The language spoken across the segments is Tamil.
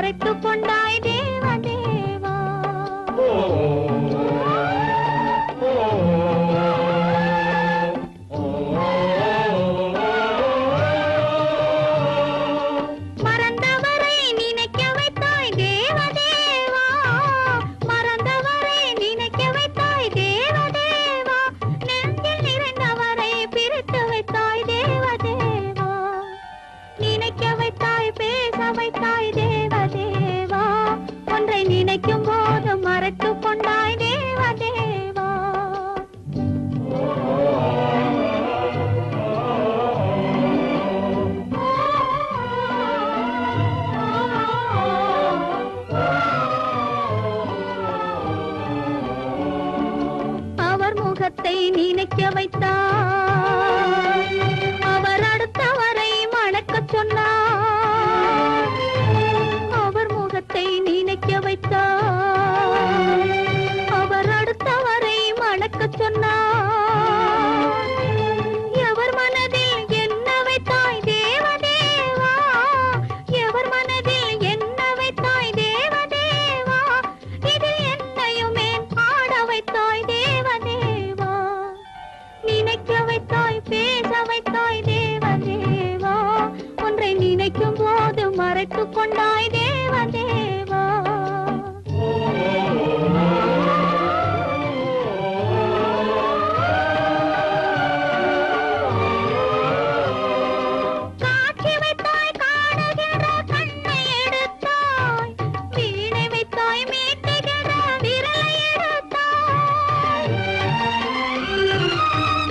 மறைத்து கொண்டாய் தேவதேவா. மறந்தவரை நினைக்க வைத்தாய் தேவதேவா, மறந்தவரை நினைக்க வைத்தாய் தேவதேவா, நெஞ்சில் நிறைந்தவரை பிரித்து வைத்தாய் தேவதேவா, நினைக்க வைத்தாய் பேச வைத்தாய் தேவதேவா, ஒன்றை நினைக்கும் போது மறைத்து கொண்டாய் தேவதேவா. அவர் முகத்தை நினைக்க வைத்தார், அவர் அடுத்தவரை மணக்கச் சொன்னார், அவர் முகத்தை நினைக்க வைத்தார், அவர் அடுத்தவரை மணக்கச் சொன்னார், எவர் மனதில் என்ன வைத்தாய் தேவதேவா, எவர் மனதில் என்ன வைத்தாய் தேவதேவா, இதில் என்னையுமே ஆட வைத்தாய் தேவதேவா, நினைக்க வைத்தாய் பேச வைத்தாய் தேவதேவா, ஒன்றை நினைக்கும் போது மறைத்து கொண்டாய் தேவதேவா. காட்சி வைத்தாய் காணுகின்ற கண்ணை எடுத்தாய், வீணை வைத்தாய் மீட்டுகின்ற விரலை எடுத்தாய்,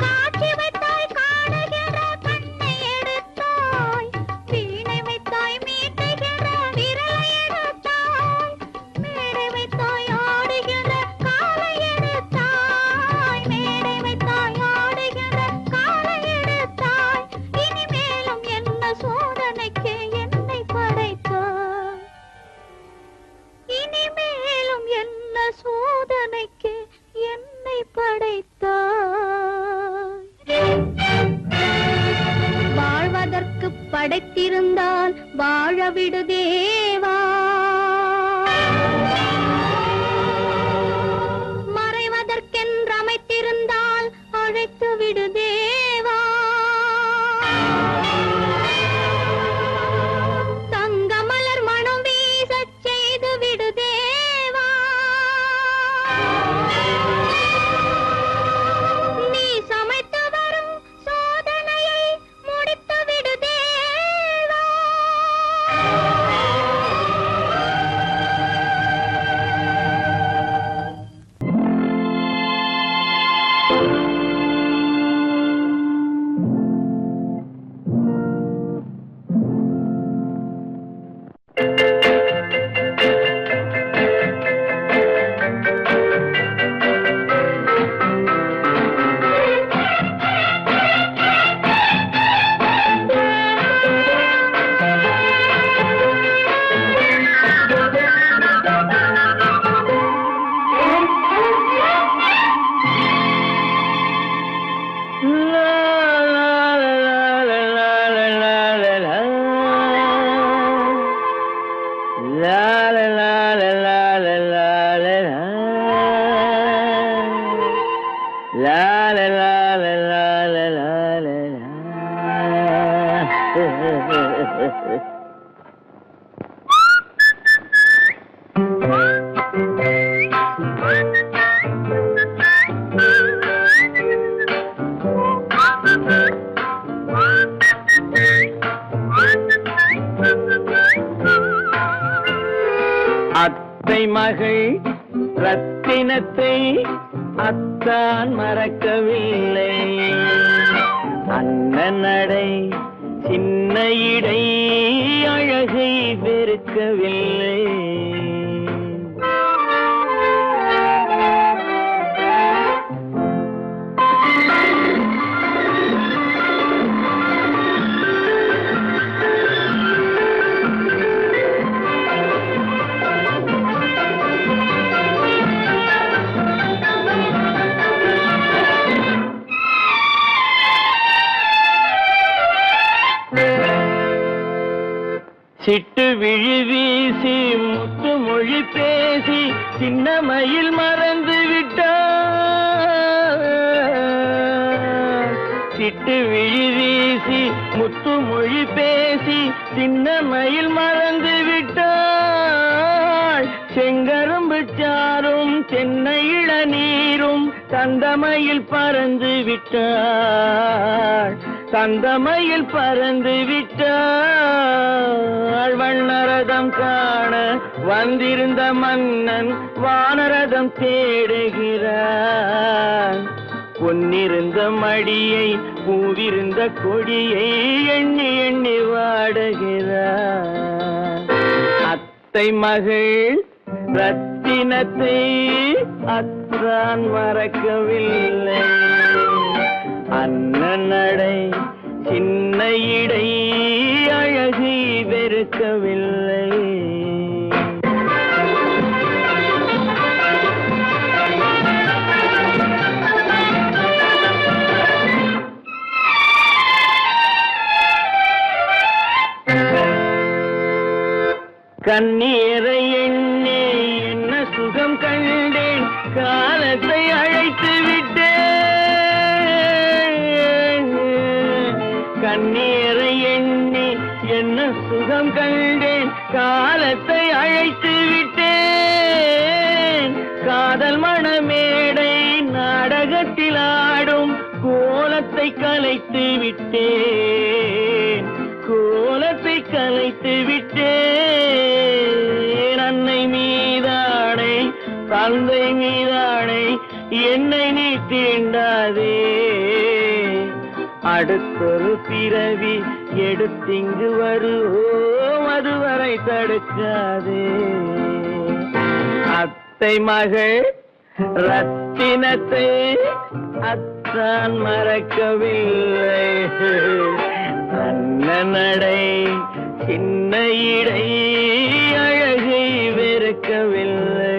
காட்சி வைத்தாய் காணுகின்ற கண்ணை எடுத்தாய், வீணை வைத்தாய் மீட்டுகின்ற விரலை எடுத்தாய், மேடை வைத்தாய் ஆடுகின்ற காலை எடுத்தாய், மேடை வைத்தாய் ஆடுகின்ற காலை எடுத்தாய், இனிமேலும் என்ன சோதனைக்கு என்னை படைத்தாய், இனிமேலும் என்ன சோதனைக்கு என்னை படைத்தாய். வாழ்வதற்கு படைத்திருந்தால் வாழ விடு தேவா, மறைவதற்கென்று அமைத்திருந்தால் அழைத்து விடு தேவா, தங்க மலர் மனம் வீசச் செய்து விடு தேவா, நீ சமைத்து வரும் சோதனையை முடித்து விடு தேவா. அத்தை மகள் ரத்தினத்தை அத்தான் மறக்கவில்லை, அண்ணன் நடை சின்ன இடை அழகை வெறுக்கவில்லை. சிட்டு விழி வீசி முத்து மொழி பேசி சின்ன மயில் மறந்து விட்டார். சிட்டு விழி வீசி முத்து மொழி பேசி சின்ன மயில் மறந்து விட்டாள். செங்கரும்பு சாரும் சென்னை இளநீரும் தந்தமயில் பறந்து விட்டாள். தந்தமயில் பறந்து விட்டாள். வண்ணரதம் காண வந்திருந்த மன்னன் வானரதம் தேடுகிறான். பொன்னிருந்த மடியை பூவிருந்த கொடியை எண்ணி எண்ணி வாடுகிறான். அத்தை மகள் ரத்தினத்தை அத்தான் மறக்கவில்லை. அண்ணன் நடை சின்ன இடை அழகை வெறுக்கவில்லை. கண்ணீரை எண்ணி என்ன சுகம் கண்டேன், காலத்தை அழைத்து விட்டேன். கண்ணீரை எண்ணி என்ன சுகம் கண்டேன், காலத்தை அழைத்து விட்டேன். காதல் மணமேடை நாடகத்தில் ஆடும் கோலத்தை கலைத்து விட்டேன். கோலத்தை கலைத்து விட்டேன். அன்னை மீதானை தந்தை மீதானை என்னை நீ தீண்டாதே. அடுத்தொரு பிறவி எடுத்திங்கு வருவோம், அதுவரை தடுக்காதே. அத்தை மகள் ரத்தினத்தை அத்தான் மறக்கவில்லை. அண்ணன் நடை சின்ன இடை அழகை வெறுக்கவில்லை.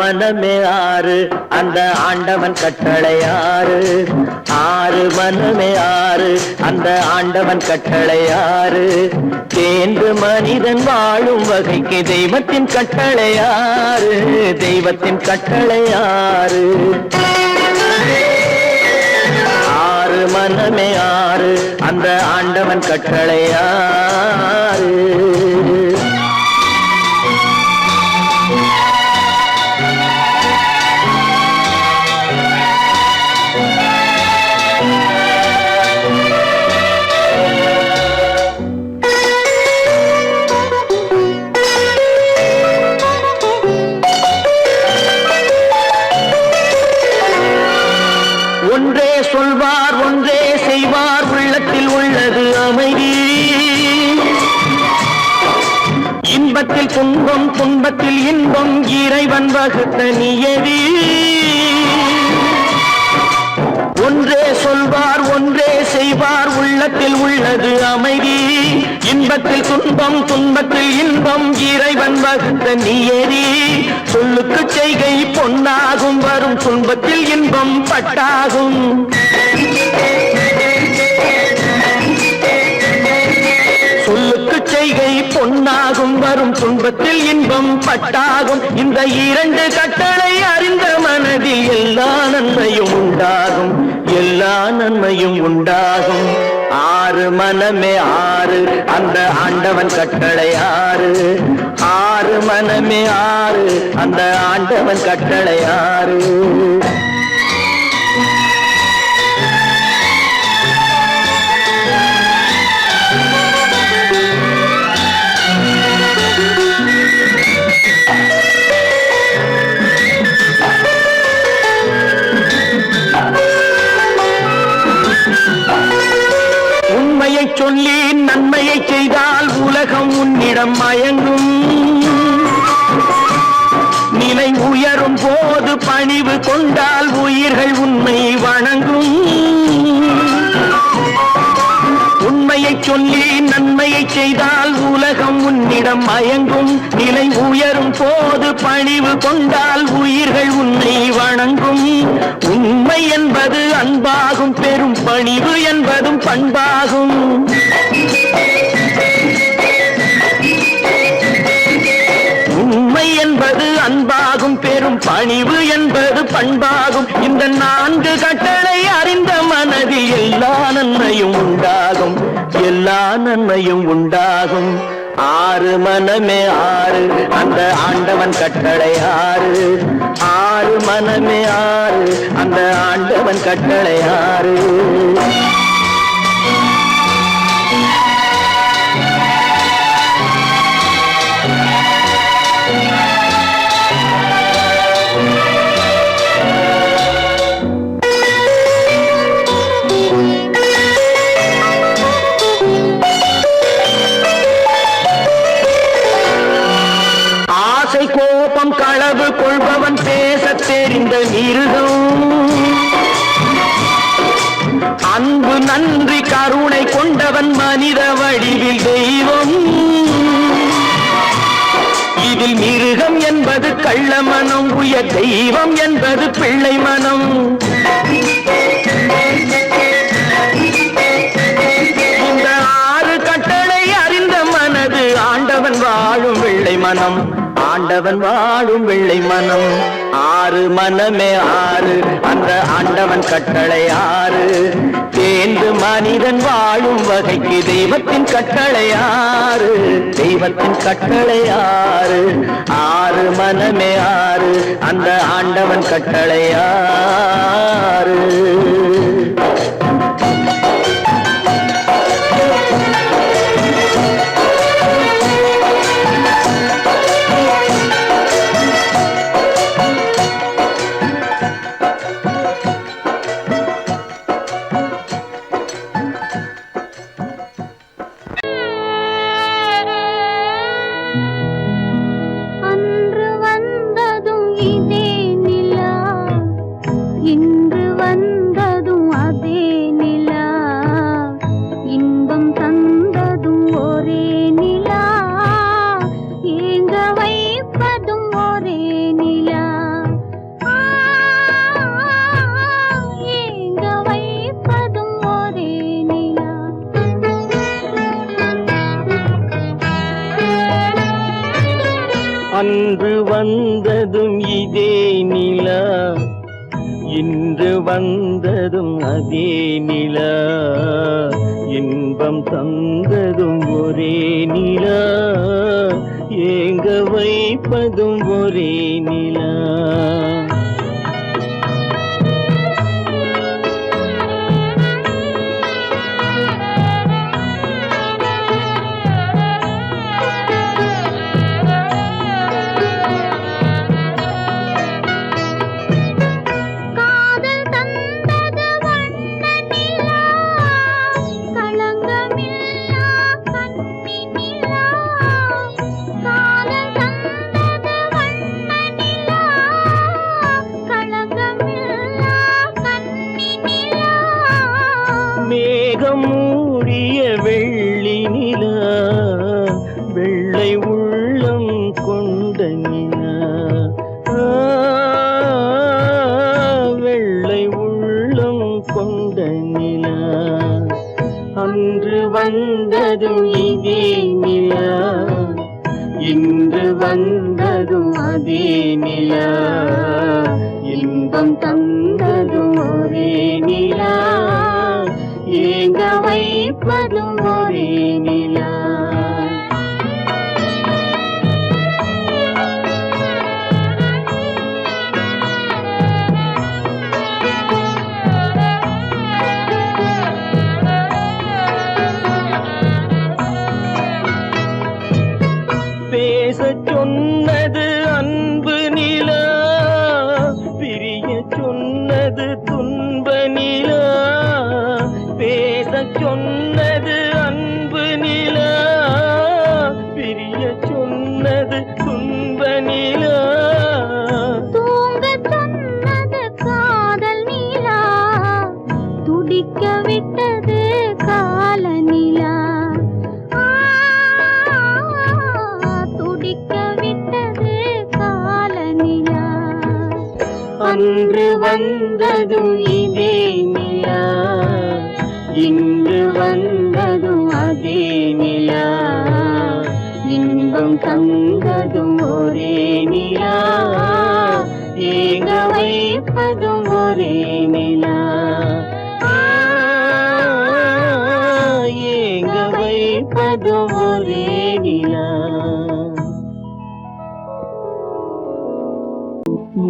மனமே ஆறு அந்த ஆண்டவன் கட்டளை ஆறு. ஆறு மனமே ஆறு அந்த ஆண்டவன் கட்டளை ஆறு. தேர்ந்து மனிதன் வாழும் வகைக்கு தெய்வத்தின் கட்டளை ஆறு. தெய்வத்தின் கட்டளை ஆறு. ஆறு மனமே ஆறு அந்த ஆண்டவன் கட்டளை ஆறு. ஒன்றே சொல்வார் ஒன்றே செய்வார் உள்ளத்தில் உள்ளது அமைதி. இன்பத்தில் துன்பம் துன்பத்தில் இன்பம் இறைவன் வகுத்த நியதி. ஒன்றே சொல்வார் ஒன்றே செய்வார் உள்ளத்தில் உள்ளது அமைதி. இன்பத்தில் துன்பம் துன்பத்தில் இன்பம் இறைவன் வகுத்த நியதி. சொல்லுக்கு செய்கை பொன்னாகும் வரும் துன்பத்தில் இன்பம் பட்டாகும். சொல்லுக்கு செய்கை பொன்னாகும் வரும் துன்பத்தில் இன்பம் பட்டாகும். இந்த இரண்டு கட்டளை அறிந்த மனதில் எல்லா நன்மையும் உண்டாகும். எல்லா நன்மையும் உண்டாகும். ஆறு மனமே ஆறு அந்த ஆண்டவன் கட்டளை ஆறு. ஆறு மனமே ஆறு அந்த ஆண்டவன் கட்டளை ஆறு. உண்மையை சொல்லி நன்மையை செய்தால் உலகம் உன்னிடம் மயங்கும். நிலை உயரும் போது பணிவு கொண்டால் உயிர்கள் உன்னை வணங்கும். உண்மையை சொல்லி நன்மையை செய்தால் உலகம் உன்னிடம் மயங்கும். நிலை உயரும் போது பணிவு கொண்டால் உயிர்கள் உன்னை வணங்கும். உண்மை என்பது அன்பாகும் பெரும் பணிவு என்பதும் பண்பாகும். உண்மை என்பது அன்பாகும் பெரும் பணிவு என்பது பண்பாகும். இந்த நான்கு கட்டளை அறிந்த மனதில் எல்லா நன்மையும் உண்டாகும். எல்லா நன்மையும் உண்டாகும். ஆறு மனமே ஆறு அந்த ஆண்டவன் கட்டளை ஆறு. ஆறு மனமே ஆறு அந்த ஆண்டவன் கட்டளை ஆறு. கோபம் களவு கொள்பவன் பேசத் தெரிந்த மிருகம். அன்பு நன்றி கருணை கொண்டவன் மனித வடிவில் தெய்வம். இதில் மிருகம் என்பது கள்ள மனம். உயர் தெய்வம் என்பது பிள்ளை மனம். இந்த ஆறு கட்டளை அறிந்த மனது ஆண்டவன் வாழும் வெள்ளை மனம். ஆண்டவன் வாழும் வெள்ளை மனம். ஆறு மனமே ஆறு அந்த ஆண்டவன் கட்டளை ஆறு. தேர்ந்து மனிதன் வாழும் வகைக்கு தெய்வத்தின் கட்டளை ஆறு. தெய்வத்தின் கட்டளை ஆறு. ஆறு மனமே ஆறு அந்த ஆண்டவன் கட்டளை ஆறு. இன்று வந்ததும் அதே அன்று வந்ததும் இதே நிலா, இன்று வந்ததும் அதே நிலா, இன்பம் தந்ததும் ஒரே நிலா, ஏங்க வைப்பதும் ஒரே நிலா. மேகம் மூடிய வெள்ளி நிலா, வெள்ளை உள்ளம் கொண்ட நிலா, வெள்ளை உள்ளம் கொண்ட நிலா. அன்று வந்ததும் இதே நிலா, இன்று வந்ததும் அதே நிலா, இன்பம் தந்ததும் ஒரே நிலா, ஏங்க வைப்பதும் ஒரே நிலா. பேசச் சொன்னது அன்பு நிலா, பிரிய சொன்னது துன்ப நிலா. பேசச் சொன்னது அன்பு நிலா, பிரிய சொன்னது துன்ப நிலா. தூங்கச் சொன்னது காதல் நிலா, துடிக்க விட்டது கால நிலா, துடிக்க விட்டது கால நிலா. அன்று வந்ததும் இதே நிலா, இன்று வந்ததும் அதே நிலா, இன்பம் தந்ததும் ஒரே நிலா, ஏங்க வைப்பதும் ஒரே நிலா, ஏங்க வைப்பதும் ஒரே நிலா.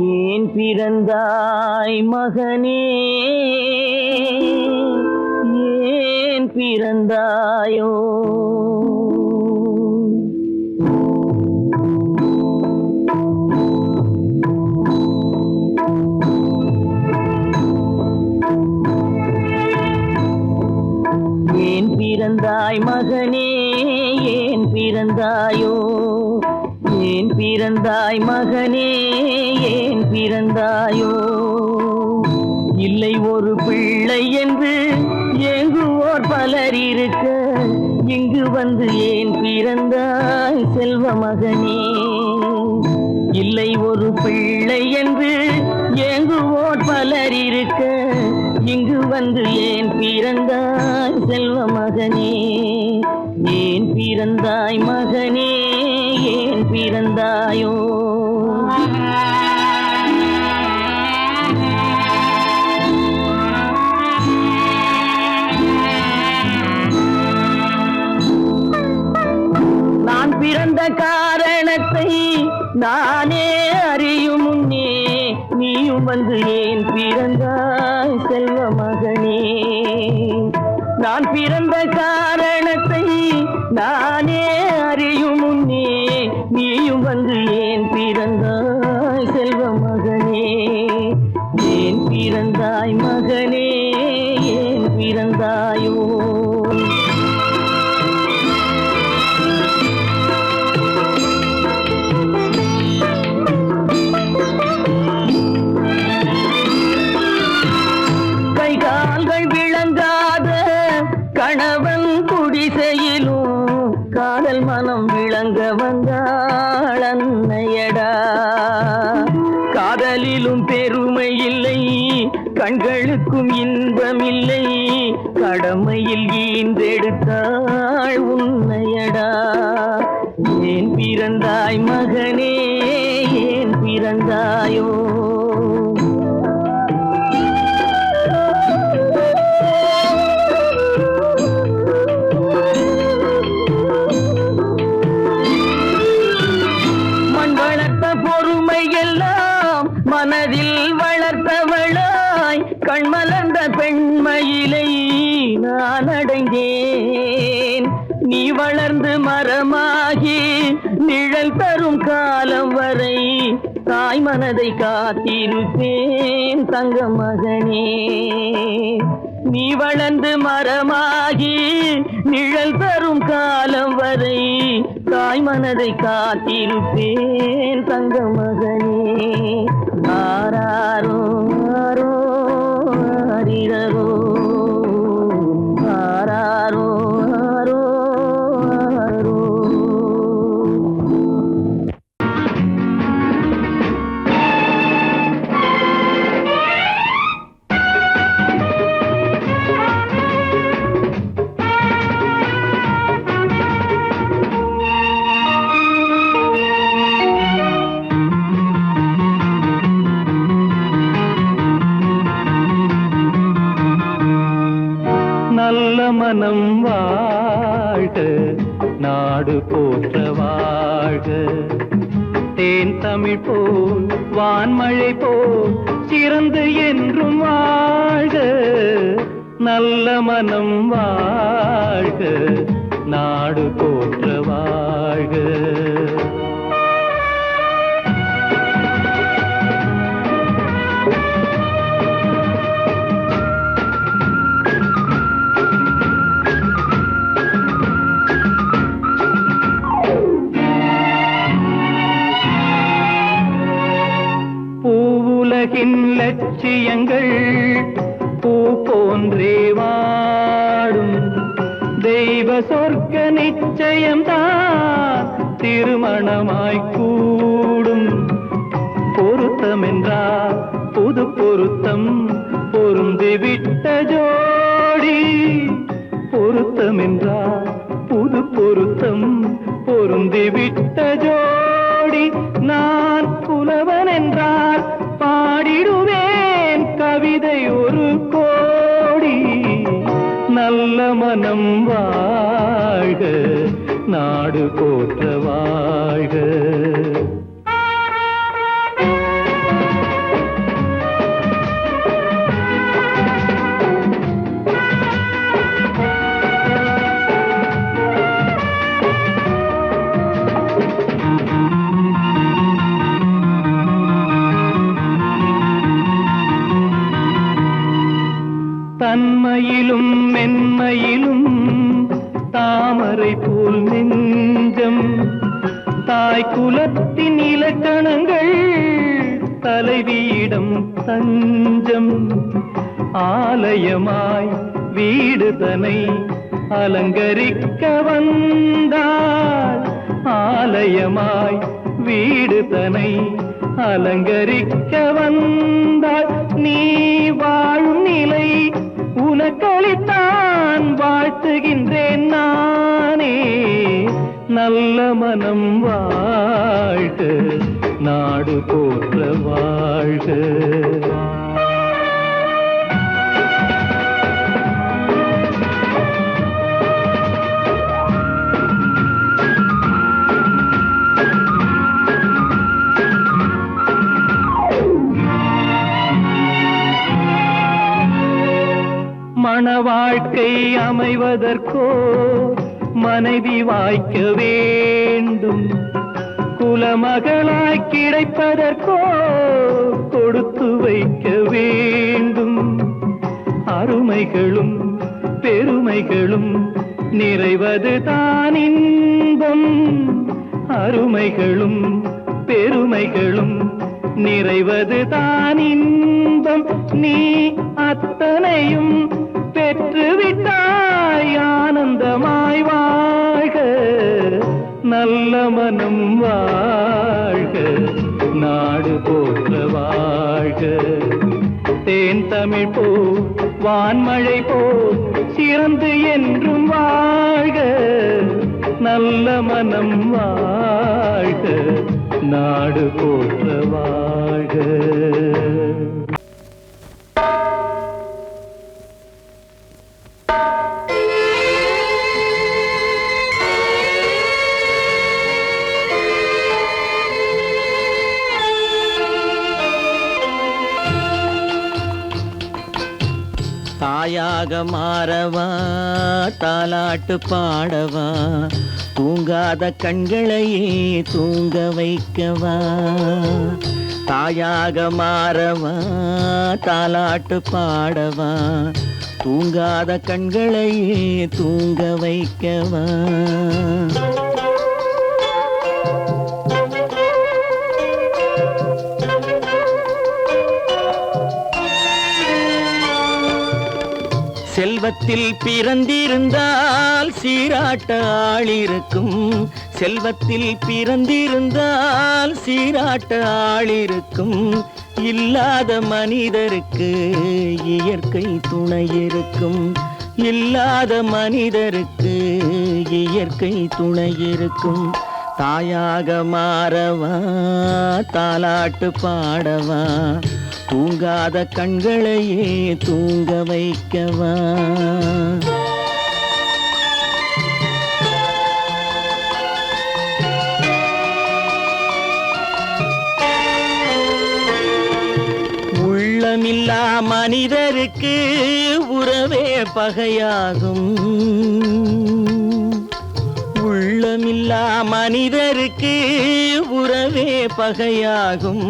ஏன் பிறந்தாய் மகனே, ஏன் பிறந்தாயோ? ஏன் பிறந்தாய் மகனே, ஏன் பிறந்தாயோ? ஏன் பிறந்தாய் மகனே, ஏன் பிறந்தாயோ? இல்லை ஒரு பிள்ளை என்று ஏங்குவோர் பலர் இருக்க, இங்கு வந்து ஏன் பிறந்தாய் செல்வ மகனே? இல்லை ஒரு பிள்ளை என்று ஏங்குவோர் பலர் இருக்க, இங்கு வந்து ஏன் பிறந்தாய் செல்வ மகனே? ஏன் பிறந்தாய் மகனே, ஏன் பிறந்தாயோ? நான் பிறந்த காரணத்தை நானே அறியும் முன்னே, நீயும் வந்து ஏன் பிறந்தாய் செல்வ மகனே? நான் பிறந்த காரணத்தை நானே அறியும் முன்னே, நீயும் வந்து ஏன் பிறந்தாய் செல்வ மகனே? ஏன் பிறந்தாய் மகனே, ஏன் பிறந்தாயோ? கணவன் குடிசையிலும் காதல் மனம் விளங்க வந்தாள் அன்னையடா. காதலிலும் பெருமை இல்லை, கண்களுக்கும் இன்பமில்லை, கடமையில் ஈந்தெடுத்தாள் உன்னையடா. ஏன் பிறந்தாய் மகனே, ஏன் பிறந்தாயோ? மண் வளர்த்த பொறுமை எல்லாம் மனதில் வளர்த்தவளாய் கண்மலர்ந்த பெண்மயிலை நான் அடைந்தேன். நீ வளர்ந்து மரமாகி நிழல் தரும் காலம் வரை தாய் மனதை காத்திருப்பேன் தங்க மகனே. நீ வளர்ந்து மரமாகி நிழல் தரும் காலம் வரை தாய் மனதை காத்திருப்பேன் தங்க மகனே. ஆராரோ ஆரோ ஆரிரரோ ஆராரோ ஆரோ ஆரோ. நல்ல மனம் வாழ்க, நாடு போற்ற வாழ்க. தேன் தமிழ் போல் வான்மழை போல் சிறந்து என்றும் வாழ்க. நல்ல மனம் வாழ்க, நாடு போற்ற வாழ்க. பூவுலகின் லட்சியங்கள் பூ போன்றே வாடும். தெய்வ சொர்க்க நிச்சயம்தான் திருமணமாய் கூடும். பொருத்தமென்றால் புது பொருத்தம் பொருந்திவிட்ட ஜோடி. பொருத்தமென்றால் புது பொருத்தம் பொருந்திவிட்ட ஜோடி. நான் புலவன் என்றால் பாடிடுவேன் கவிதை ஒரு கோடி. நல்ல மனம் வாழ்க, நாடு போற்ற வாழ்க. தன்மையிலும் மென்மையிலும் தாமரை போல் நெஞ்சம். தாய் குலத்தின் இலக்கணங்கள் தலைவியிடம் தஞ்சம். ஆலயமாய் வீடு தனை அலங்கரிக்க வந்தாள். ஆலயமாய் வீடு தனை அலங்கரிக்க வந்தாள். நீ வாழும் நிலை உனக்களித்தான் வாழ்த்துகின்றேன் நானே. நல்ல மனம் வாழ்க, நாடு போற்ற வாழ்க. மண வாழ்க்கை அமைவதற்கோ மனைவி வாய்க்க வேண்டும். குலமகளாய் கிடைப்பதற்கோ கொடுத்து வைக்க வேண்டும். அருமைகளும் பெருமைகளும் நிறைவது தான் இன்பம். அருமைகளும் பெருமைகளும் நிறைவது தான் இன்பம். நீ அத்தனையும் பெற்றுவிட்டாய் ஆனந்தமாய் வாழ்க. நல்ல மனம் வாழ்க, நாடு போற்ற வாழ்க. தேன் தமிழ் போ வான்மழை போ சிறந்து என்றும் வாழ்க. நல்ல மனம் வாழ்க, நாடு போற்ற வாழ்க. தாயாக மாறவா, தாலாட்டு பாடவா, தூங்காத கண்களையே தூங்க வைக்கவா. தாயாக மாறவா, தாலாட்டு பாடவா, தூங்காத கண்களையே தூங்க வைக்கவா. செல்வத்தில் பிறந்திருந்தால் சீராட்ட ஆளிருக்கும், செல்வத்தில் பிறந்திருந்தால் சீராட்ட ஆளிருக்கும். இல்லாத மனிதருக்கு இயற்கை துணை இருக்கும், இல்லாத மனிதருக்கு இயற்கை துணை இருக்கும். தாயாக மாறவா, தாலாட்டு பாடவா, தூங்காத கண்களையே தூங்க வைக்கவா. உள்ளமில்லா மனிதருக்கு உறவே பகையாகும், உள்ளமில்லா மனிதருக்கு உறவே பகையாகும்.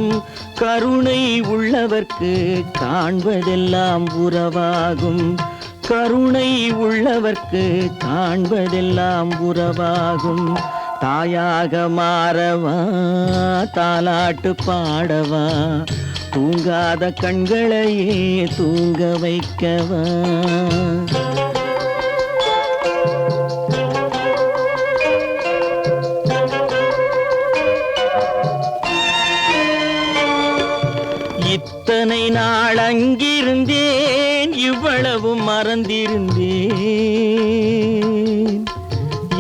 கருணை உள்ளவர்க்கு காண்பதெல்லாம் உறவாகும், கருணை உள்ளவர்க்கு காண்பதெல்லாம் உறவாகும். தாயாக மாறவா, தாலாட்டு பாடவா, தூங்காத கண்களையே தூங்க வைக்கவா. இத்தனை நாள் அங்கிருந்தேன், இவ்வளவு மறந்திருந்தேன்.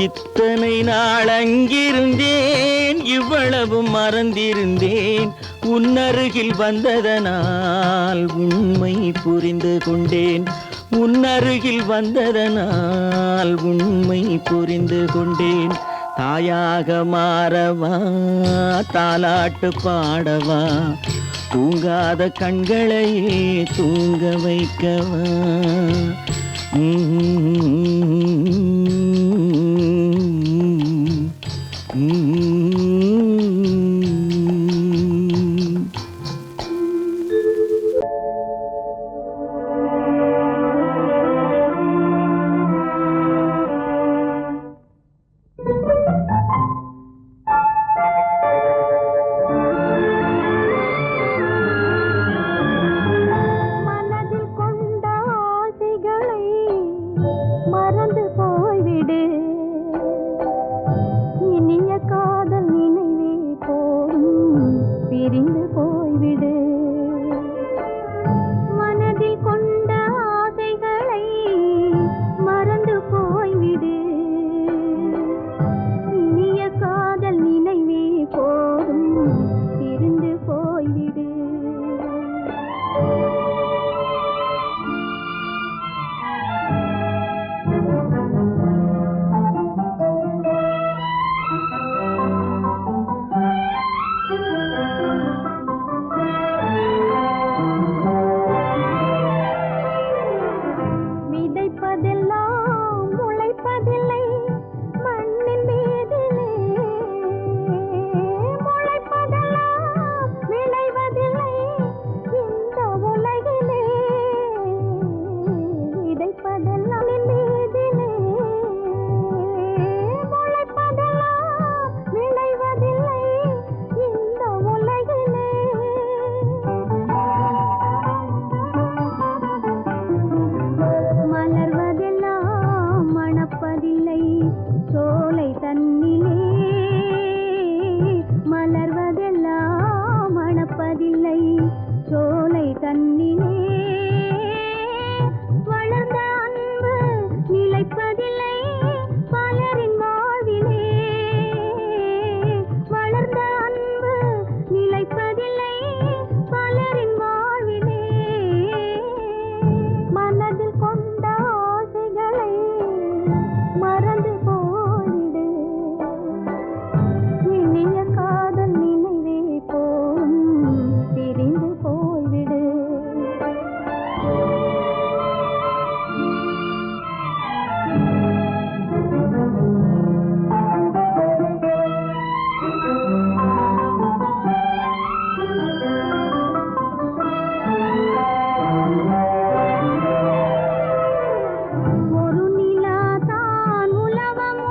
இத்தனை நாள் அங்கிருந்தேன், இவ்வளவு மறந்திருந்தேன். உன்னருகில் வந்ததனால் உண்மை புரிந்து கொண்டேன், உன்னருகில் வந்ததனால் உண்மை புரிந்து கொண்டேன். தாயாக மாறவா, தாலாட்டு பாடவா, தூங்காத கண்களையே தூங்க வைக்கவா. மறந்து போய்விடு இனிய காதல் நினைவே போம் பிரிந்து போய்விடு ஒரு நிலா தான் உலவம்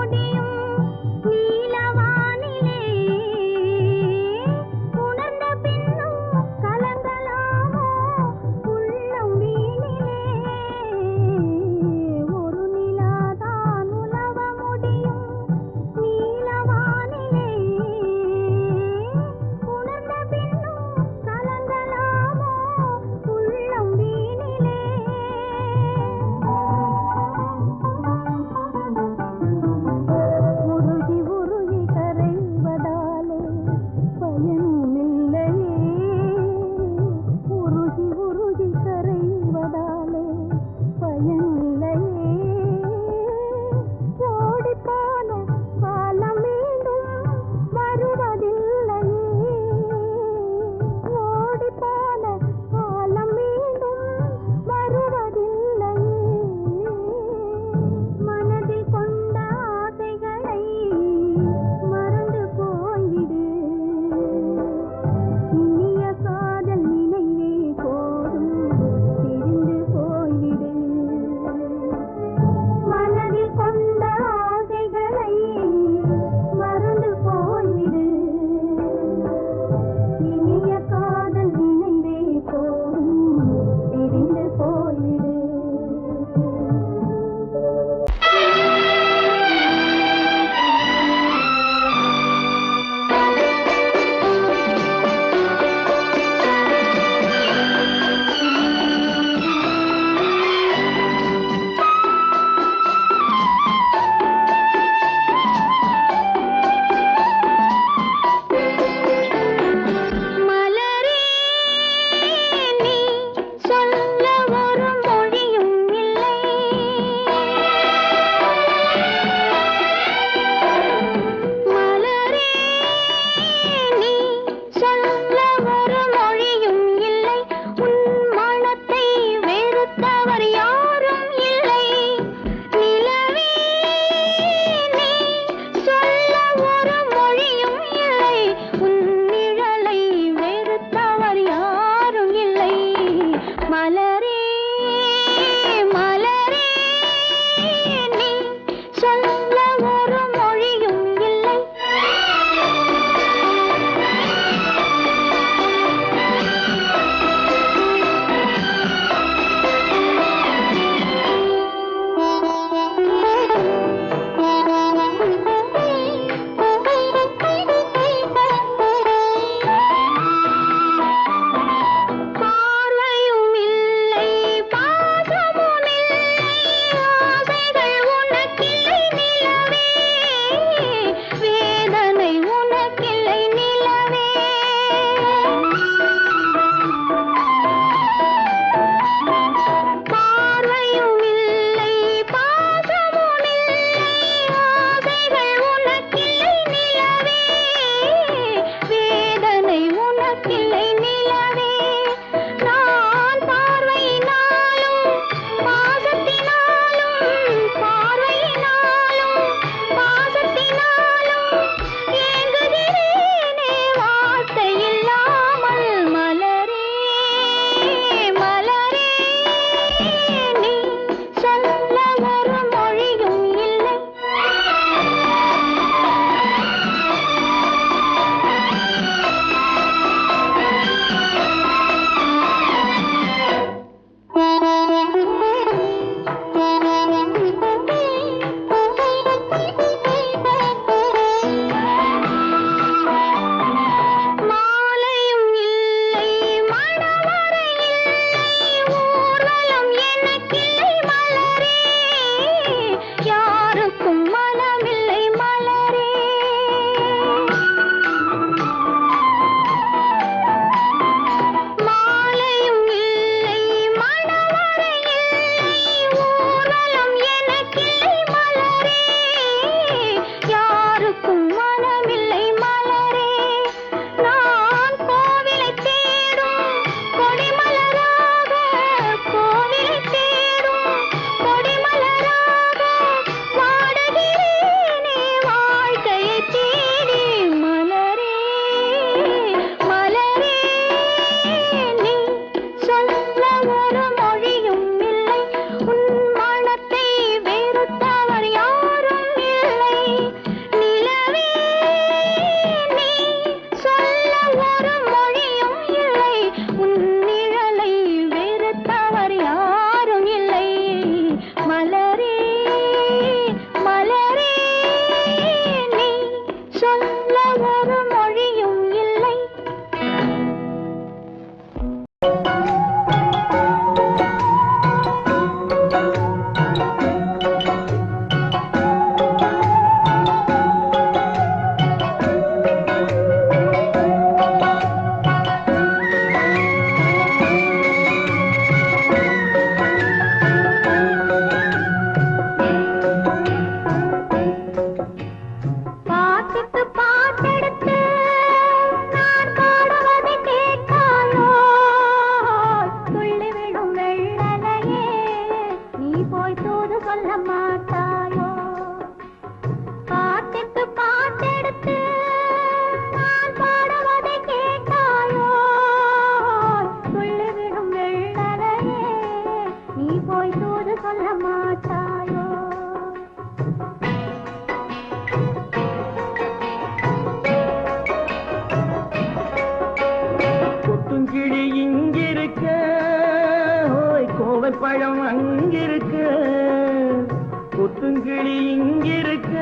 இங்கிருக்க,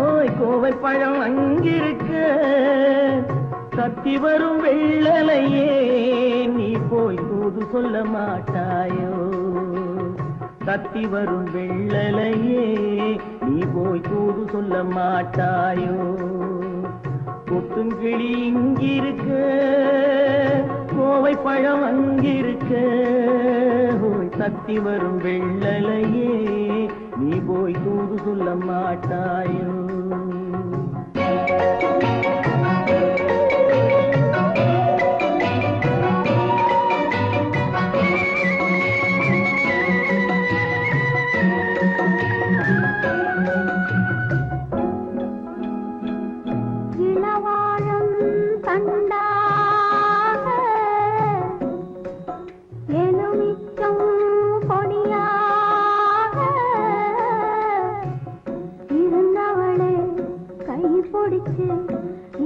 ஓய் கோவை பழம் அங்கிருக்க, தத்தி வரும் வெள்ளலையே நீ போய் தூது சொல்ல மாட்டாயோ? தத்தி வரும் வெள்ளலையே நீ போய் தூது சொல்ல மாட்டாயோ? கொத்துங்கிளி இங்கிருக்க, கோவை பழம் அங்கிருக்க, ஓய் தத்தி வரும் வெள்ளலையே நீ போய் தூது சொல்ல மாட்டாயோ?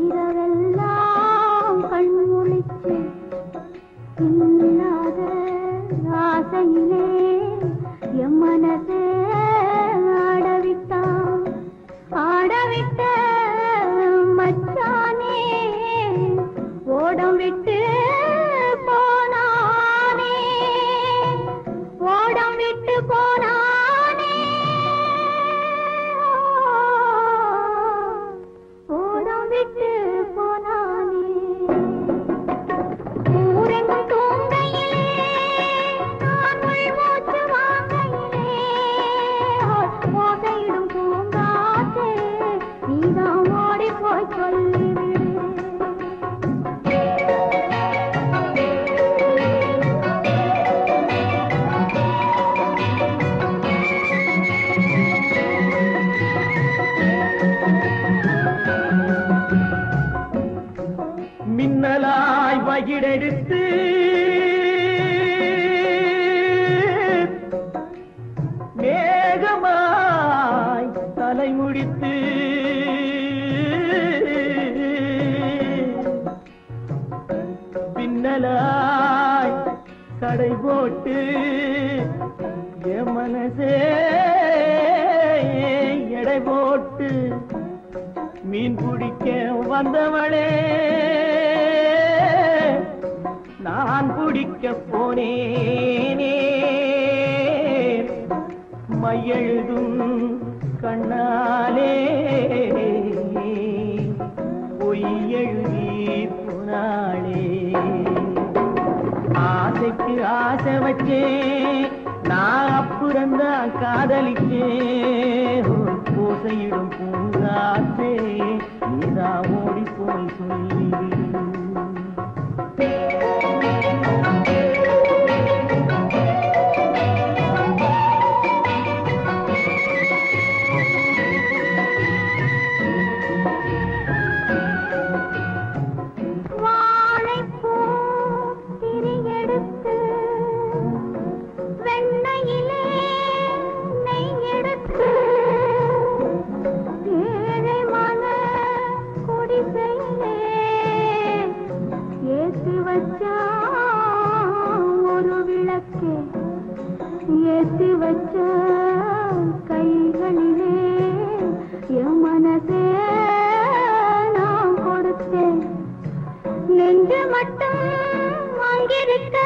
இரவெல்லாம் கண்முழிச்சு இல்லாத ஆசையிலே என் மனசே ஆடவிட்ட மச்சானே ஓடம் விட்டு போனானே, ஓடம் விட்டு போனானே, ஓடம் விட்டு போனானே. ஊரெங்கும் தூங்கையிலே நான் மூச்சு வாங்கையிலே ஓசையிடும் பூங்காற்றே நீதான் ஓடி போய் சொல்லிவிடு. மின்னலாய் வகிடெடுத்து மேகமாய் தலைமுடித்து பின்னலாய் கடை போட்டு என் மனசே எடை போட்டு மீன் பிடிக்க வந்தவளே நான் பிடிக்க போனேனே, மையெழுதும் கண்ணாலே பொய் எழுதி போனாளே. ஆசைக்கு ஆசை வச்சேன் நான் அப்புறந்தான் காதலிச்சேன், பூசையிடும் பூங்காற்றே நீதான் ஓடி போய் சொல்லிவிடு. ஒரு விளக்கே ஏற்றி வச்ச கைகளிலே என் மனசே நான் கொடுத்தேன். நெஞ்சு மட்டும் அங்கிருக்க,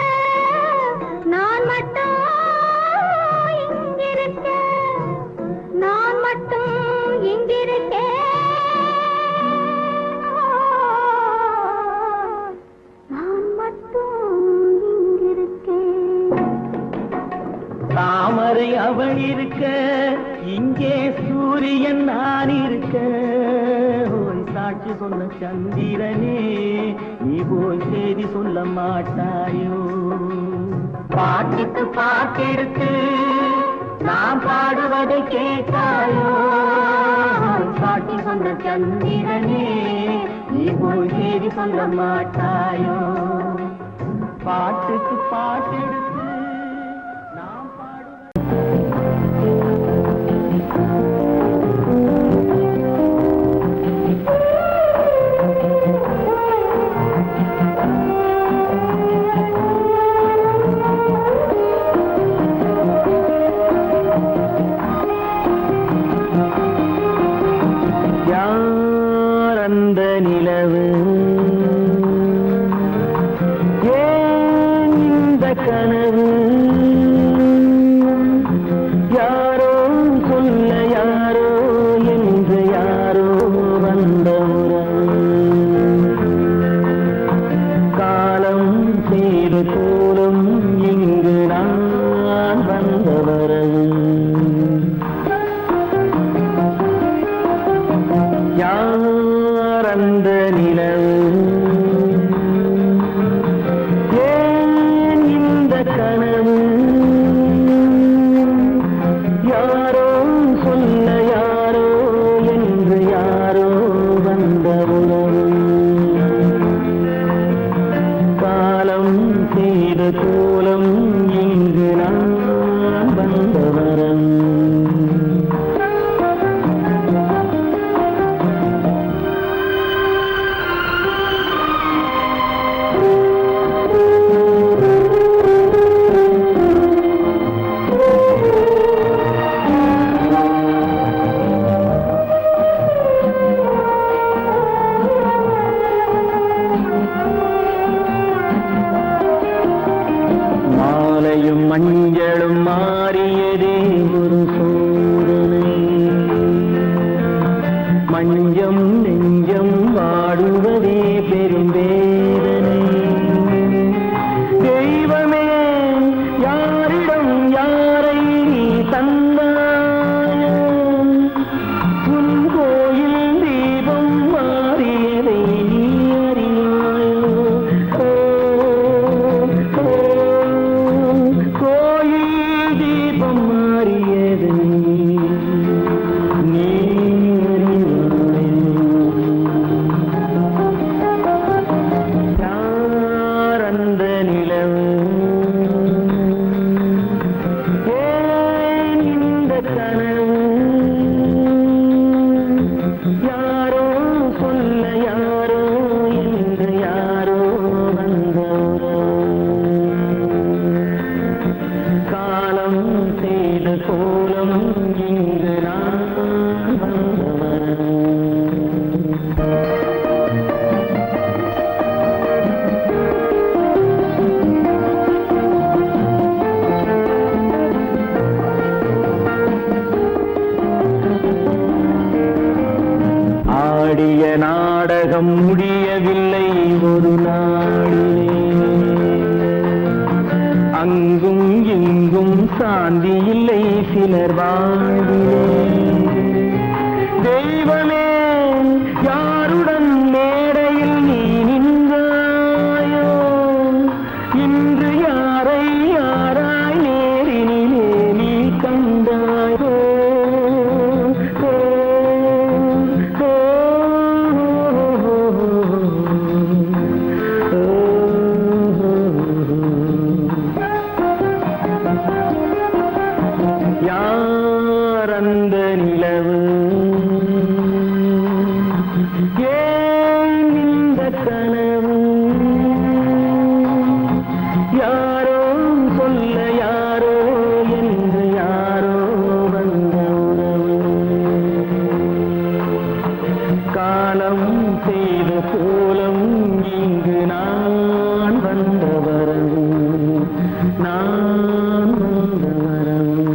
நான் மட்டும் இங்கிருக்க, நான் மட்டும் இங்கிருக்கேன். தாமரை அவள் இருக்க, இங்கே சூரியன் நான் இருக்க, ஓய் சாட்சி சொன்ன சந்திரனே நீ போய் செய்தி சொல்ல மாட்டாயோ? பாட்டுக்கு பாட்டெடுத்து நான் பாடுவதை கேட்டாயோ? சாட்சி சொன்ன சந்திரனே நீ போய் செய்தி சொல்ல மாட்டாயோ? பாட்டுக்கு பாட்டெடுத்து அந்த நிலவு ஏன் இந்த கனவு யாரோ சொல்ல யாரோ என்று யாரோ வந்த உறவு காலம் செய்த கோலம் இங்கு நான் வந்த வரம் மாலையும் மஞ்சளும் மாறியதே ஒரு சோதனை மஞ்சம் நெஞ்சம் வாடுவதே பெரும் வேதனை தெய்வமே யாரிடம் யாரை நீ தந்தாயோ உன் கோயில் தீபம் மாறியதை நீ அறியாயோ கோயில் தீபம் மாறியது நீ யார் அந்த நிலவு ஏன் இந்த கனவு யாரோ சொல்ல யாரோ என்று யாரோ வந்த காலம் செய்த கோலம் இங்கு நான் வந்தவன் ஆடிய நாடகம் முடியவில்லை ஒரு நாளிலே அங்கும் இங்கும் சாந்தி இல்லை சிலர் வாழ்விலே தெய்வமே யாருடன் மேடையில் நீ நின்றாயோ இன்று யாரை யாராய் நேரினிலே நீ கண்டாயோ யார் அந்த நிலவு ஏன் இந்த கனவு யாரோ சொல்ல யாரோ என்று யாரோ வந்த உறவு காலம் செய்த கோலம் இங்கு நான் வந்த வரவு நான் வந்த வரவு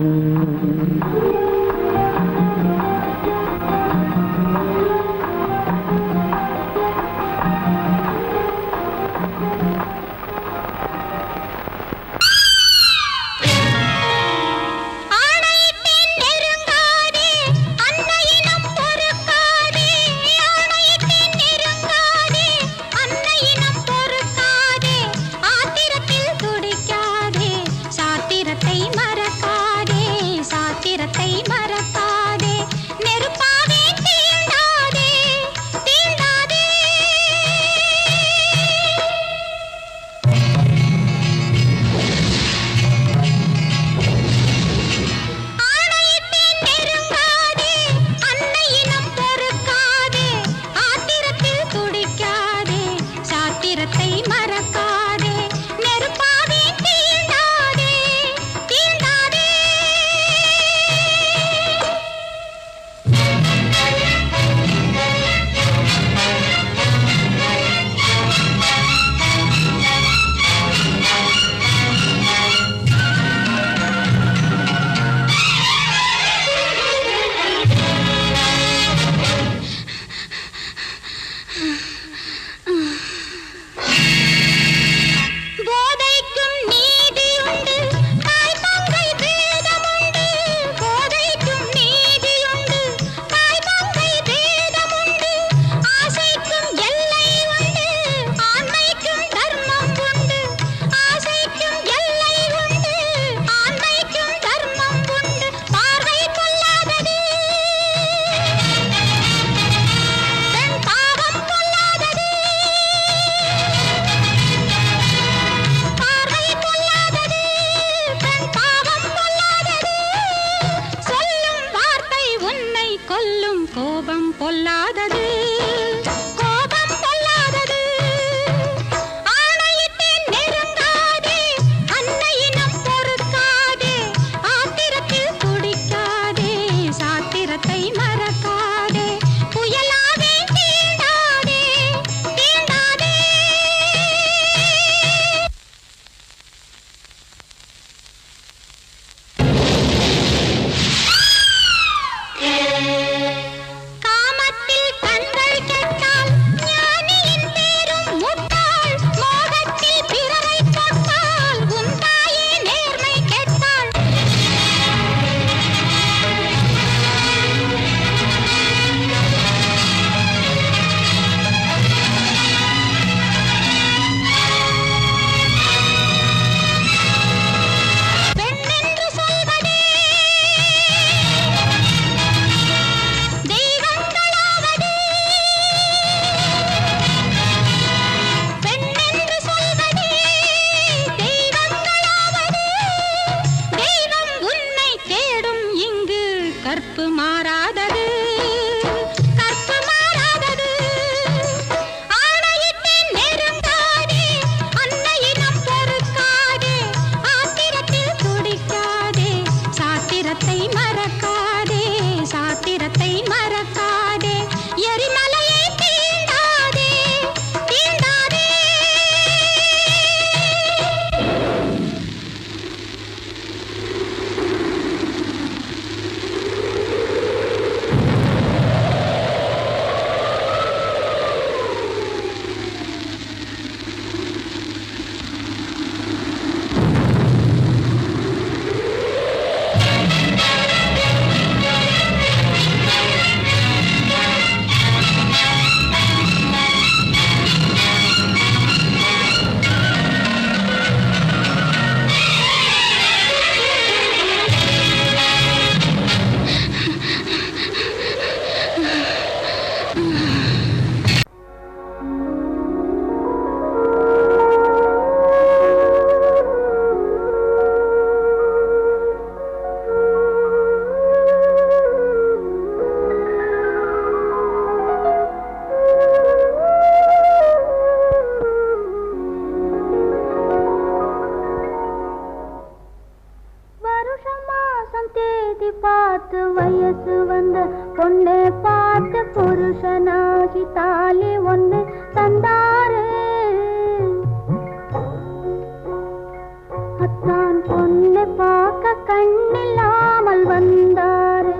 கொல்லும் கோபம் பொல்லாதது, கோபம் பொல்லாதது. ஆணையிட்டேன் நெருங்காதே, அன்னையினம் பொறுக்காதே, ஆத்திரத்தில் துடிக்காதே, சாத்திரத்தை மறக்காதே, புயலாவே தீண்டாதே, தீண்டாதே. காமத்தில் கண்கள் கெட்டால் ஞானியின் பேரும் முட்டாள், மோகத்தில் பிறரை தொட்டால் உன் தாயே நேர்மை கெட்டாள். பெண்ணென்று சொல்வதே தெய்வங்களாவது, பெண்ணென்று சொல்வதே தெய்வங்களாவது. தெய்வம் உன்னை தேடும் இங்கு கற்பு மாறாதது, கற்பு மாறாதது. ஆணையிட்டேன் நெருங்காதே, அன்னையினம் பொறுக்காதே, ஆத்திரத்தில் துடிக்காதே, சாத்திரத்தை மறக்காதே, சாத்திரத்தை மறக்காதே, எரிமலையை தீண்டாதே, தீண்டாதே. வருஷம் மாசம் தேதி பார்த்து வயசு வந்த பொண்ணை பார்த்து புருஷனாகி தாலி ஒண்ணு தந்தாரு. அத்தான் பொண்ணை பார்க்க கண்ணில்லாமல் வந்தாரு.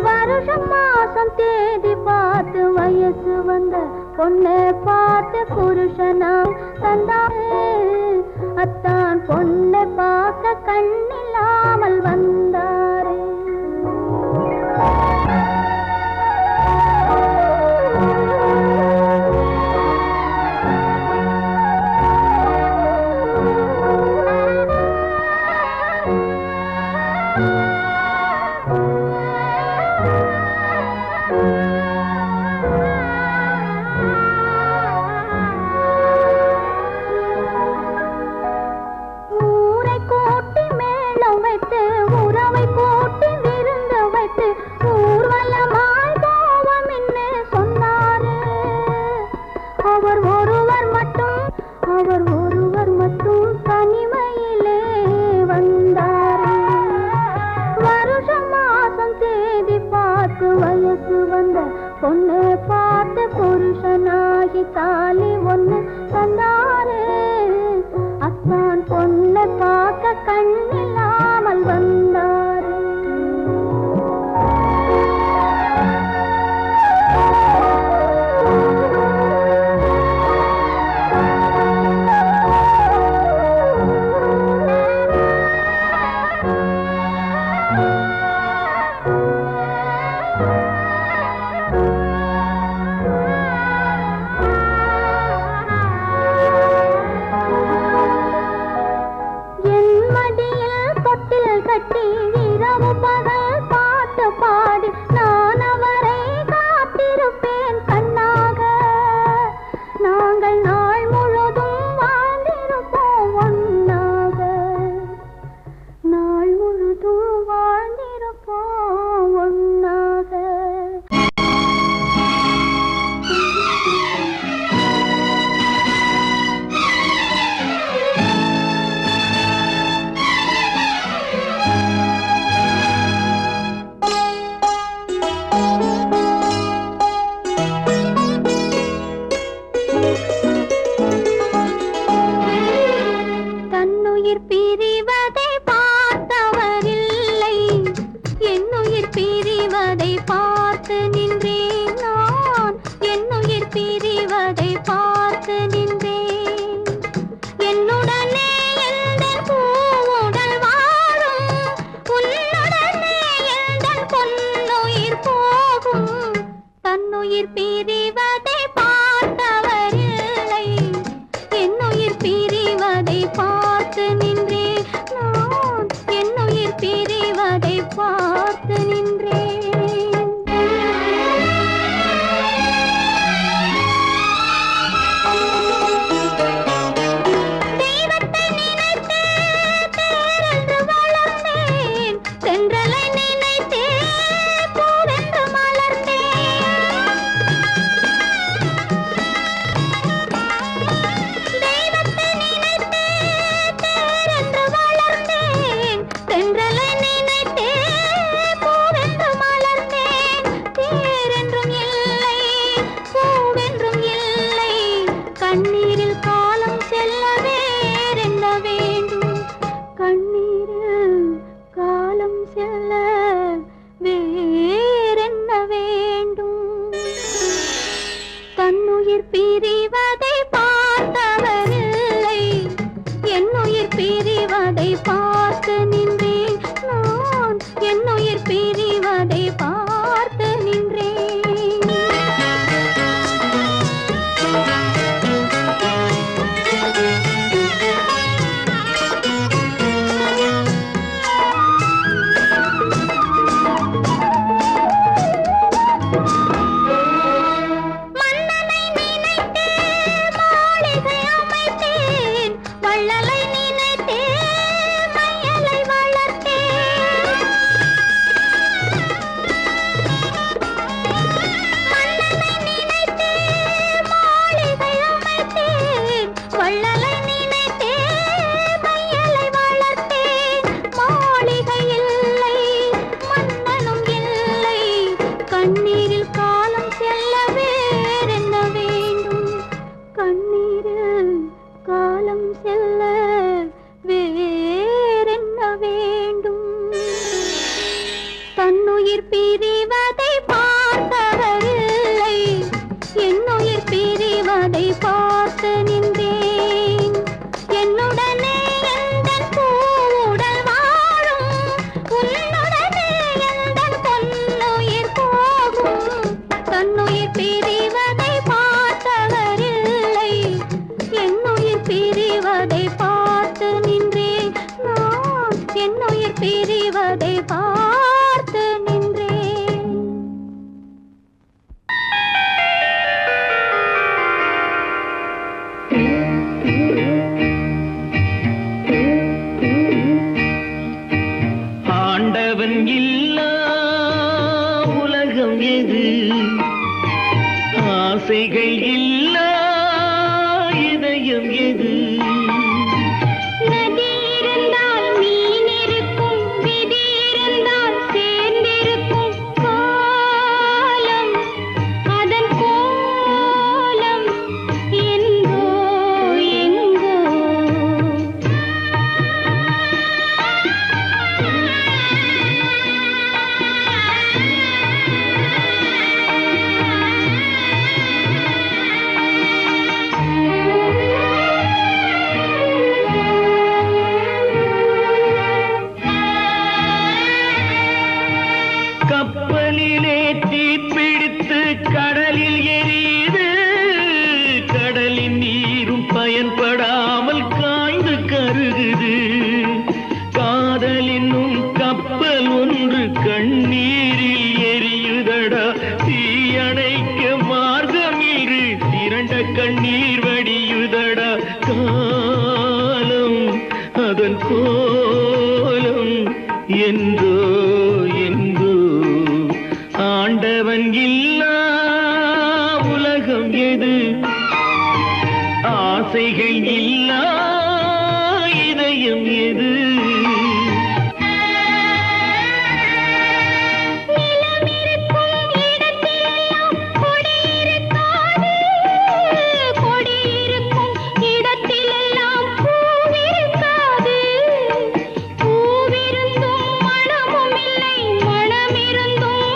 வருஷம் மாசம் தேதி பார்த்து வயசு வந்த பொண்ணை பார்த்து புருஷனாய் தந்தாரு. அத்தான் பொண்ணை பார்க்க கண்ணில்லாமல் வந்தாரு. ஊரை கூட்டி மேளம் வைத்து, உறவை கூட்டி விருந்து வைத்து, ஊர்வலமாய் போவோம் என்று சொன்னாரு. அவர் ஒருவர் மட்டும் தனிமையிலே வந்தாரு. வருஷம் மாசம் தேதி பார்த்து வயசு வந்த பொண்ணு பார்த்து புருஷனாகி தாலி ஒண்ணு தந்தாரு. அத்தான் பொண்ணை பார்க்க கண்ணில்லாமல் வந்தாரு. என் மடியில் தொட்டில் கட்டி பிரிவதை பார்த்து நின்றேன் நான், என்னுயிர் பிரிவதை பார்த்து நின்றேன். என்னுடனே எந்தன் பூவுடல் வாழும், உன்னுடனே எந்தன் பொன்னுயிர் போகும். தன்னுயிர் பிரிவதை பார்த்தவரில்லை, என்னுயிர் பிரிவதை பார்த்து நின்றேன் நான், என்னுயிர் பிரிவதை பார்த்து நின்றேன். தெய்வத்தை நினைத்தே தேரென்று வளர்ந்தேன், தென்றலை நினைத்தே பூவென்று மலர்ந்தேன். தெய்வத்தை நினைத்தே தேரென்று வளர்ந்தேன், தென்றலை நினைத்தே பூவென்று மலர்ந்தேன். தேரென்றும் இல்லை, பூவென்றும் இல்லை, கண்ணீரில் காலம் செல்ல வேறென்ன வேண்டும், கண்ணீரில் காலம் செல்ல வேறென்ன வேண்டும். தன்னுயிர் பிரிவதை பார்த்தவரில்லை, என்னுயிர் பிரிவதை பார்த்து நின்றேன் நான், என்னுயிர் பிரிவதை பார்த்து நின்றேன். மன்னனை நினைத்தே மாளிகை அமைத்தேன், வள்ளலை நினைத்தே மையலை வளர்த்தேன். மன்னனை நினைத்தே மாளிகை அமைத்தேன், வள்ளலை நினைத்தே மையலை வளர்த்தேன். மாளிகை இல்லை, மன்னனும் இல்லை, கண்ணீரில் காலம் செல்ல வேறென்ன வேண்டும், கண்ணீரில் காலம் செல்ல வேறென்ன வேண்டும். தன்னுயிர் பிரிவதை பார்த்தவரில்லை, என்னுயிர் பிரிவதை பார்த்து நின்றேன். என்னுடனே எந்தன் பூவுடல் வாழும், உன்னுடனே எந்தன் பொன்னுயிர் போகும். தன்னுயிர் பிரிவதை பார்த்தவரில்லை, என்னுயிர் பிரிவதை பார்த்து நின்றேன் நான், என்னுயிர் பிரிவதை பார்த்து நின்றேன். ஆண்டவன் இல்லா உலகம் எது, ஆசைகள் இல்லா இதயம் எது. நதி இருந்தால் மீன் இருக்கும், விதி இருந்தால் சேர்ந்திருக்கும் காலம், அதன் கோலம் எங்கோ எங்கோ. கப்பலிலே தீப்பிடித்து கடலில் எரியுது, கடலின் நீரும் பயன்படாமல் காய்ந்து கருகுது. காதல் என்னும் கப்பல் ஒன்று கண்ணீரில் எரியுதடா, தீயணைக்க மார்க்கமின்றி திரண்ட கண்ணீர் வடியுதடா. காலம் அதன் கோலம் என்றோ எங்கோ. ஆண்டவன் இல்லா உலகம் எது, ஆசைகள் இல்லா இதயம் எது. நிலமிருக்கும் இடத்திலெல்லாம் கொடியிருக்காது, கொடியிருக்கும் இடத்திலெல்லாம் பூவிருக்காது. பூவிருந்தும் மணமும் இல்லை, மணமிருந்தும்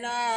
La